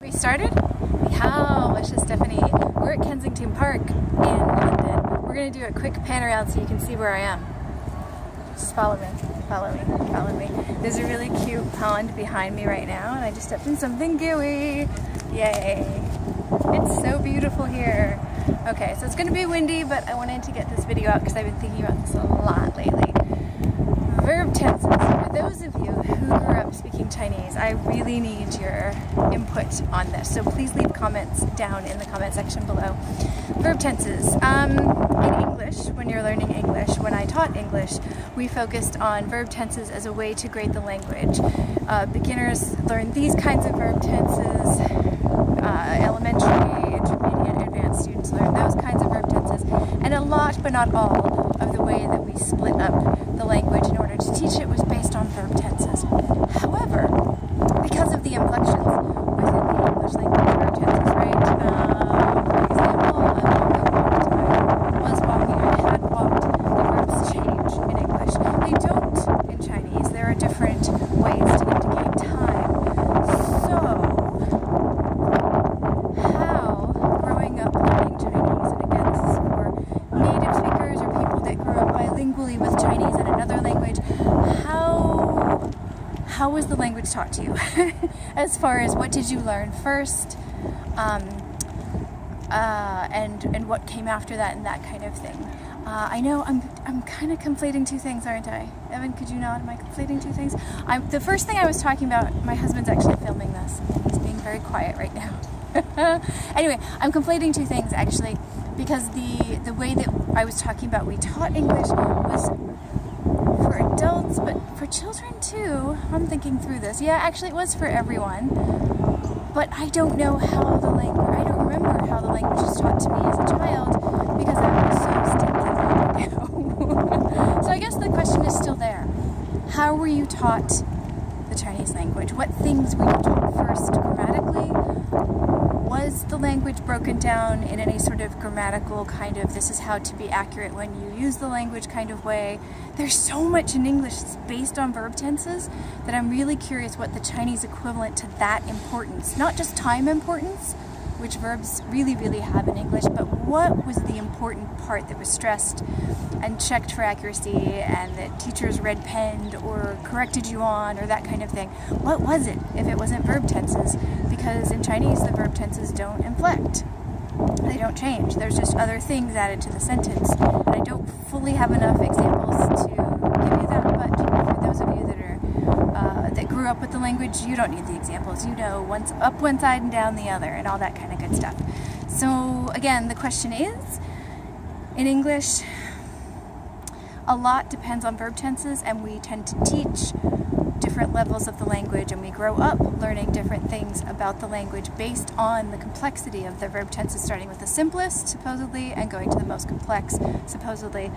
We started? Yeah, it's just Stephanie. We're at Kensington Park in London. We're going to do a quick pan around so you can see where I am. Just follow me, follow me, follow me. There's a really cute pond behind me right now, and I just stepped in something gooey. Yay. It's so beautiful here. Okay, so it's going to be windy, but I wanted to get this video out because I've been thinking about this a lot lately. Verb tenses. For those of you who grew up speaking Chinese, I really need your input on this. So please leave comments down in the comment section below. Verb tenses. In English, when you're learning English, when I taught English, we focused on verb tenses as a way to grade the language. Beginners learn these kinds of verb tenses. Elementary, intermediate, advanced students learn those kinds of verb tenses. And a lot, but not all, of the way that we split up the language in order to teach it was based on verb tenses. However, because of the inflections within the English language, verb tenses, right? For example, I was walking, I had walked, the verbs change in English. They don't in Chinese. There are different ways to indicate time. So, how, growing up learning Chinese, and again, this is for native speakers or people that grew up bilingually with Chinese and another language, how was the language taught to you? As far as what did you learn first, and what came after that, and that kind of thing. I know I'm kind of conflating two things, aren't I? Evan, could you nod? Am I conflating two things? The first thing I was talking about, my husband's actually filming this. He's being very quiet right now. Anyway, I'm conflating two things actually, because the way that I was talking about we taught English was for adults, but for children too. I'm thinking through this. Yeah, actually it was for everyone, but I don't know how the language, I don't remember how the language was taught to me as a child, because I was so stinking long ago. So I guess the question is still there. How were you taught the Chinese language? What things were you taught first grammatically? Was the language broken down in any sort of grammatical kind of this is how to be accurate when you use the language kind of way? There's so much in English that's based on verb tenses that I'm really curious what the Chinese equivalent to that importance, not just time importance, which verbs really, really have in English, but what was the important part that was stressed and checked for accuracy and that teachers red penned or corrected you on or that kind of thing? What was it if it wasn't verb tenses? Because in Chinese the verb tenses don't inflect. They don't change. There's just other things added to the sentence. And I don't fully have enough examples to give you that, but for those of you that are that grew up with the language, you don't need the examples. You know, one's up one side and down the other and all that kind of good stuff. So again, the question is, in English, a lot depends on verb tenses, and we tend to teach different levels of the language, and we grow up learning different things about the language based on the complexity of the verb tenses, starting with the simplest, supposedly, and going to the most complex, supposedly.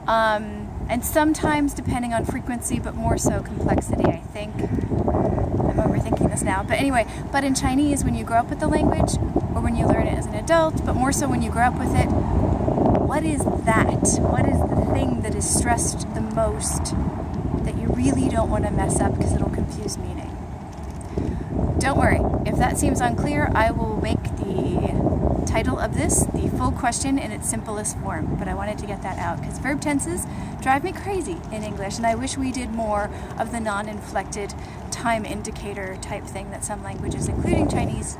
And sometimes depending on frequency, but more so complexity, I think. I'm overthinking this now. But anyway, but in Chinese, when you grow up with the language, or when you learn it as an adult, but more so when you grow up with it, what is that? What is the thing that is stressed the most that you really don't want to mess up because it'll confuse meaning? Don't worry, if that seems unclear, I will make the title of this the full question in its simplest form, but I wanted to get that out because verb tenses drive me crazy in English, and I wish we did more of the non-inflected time indicator type thing that some languages, including Chinese,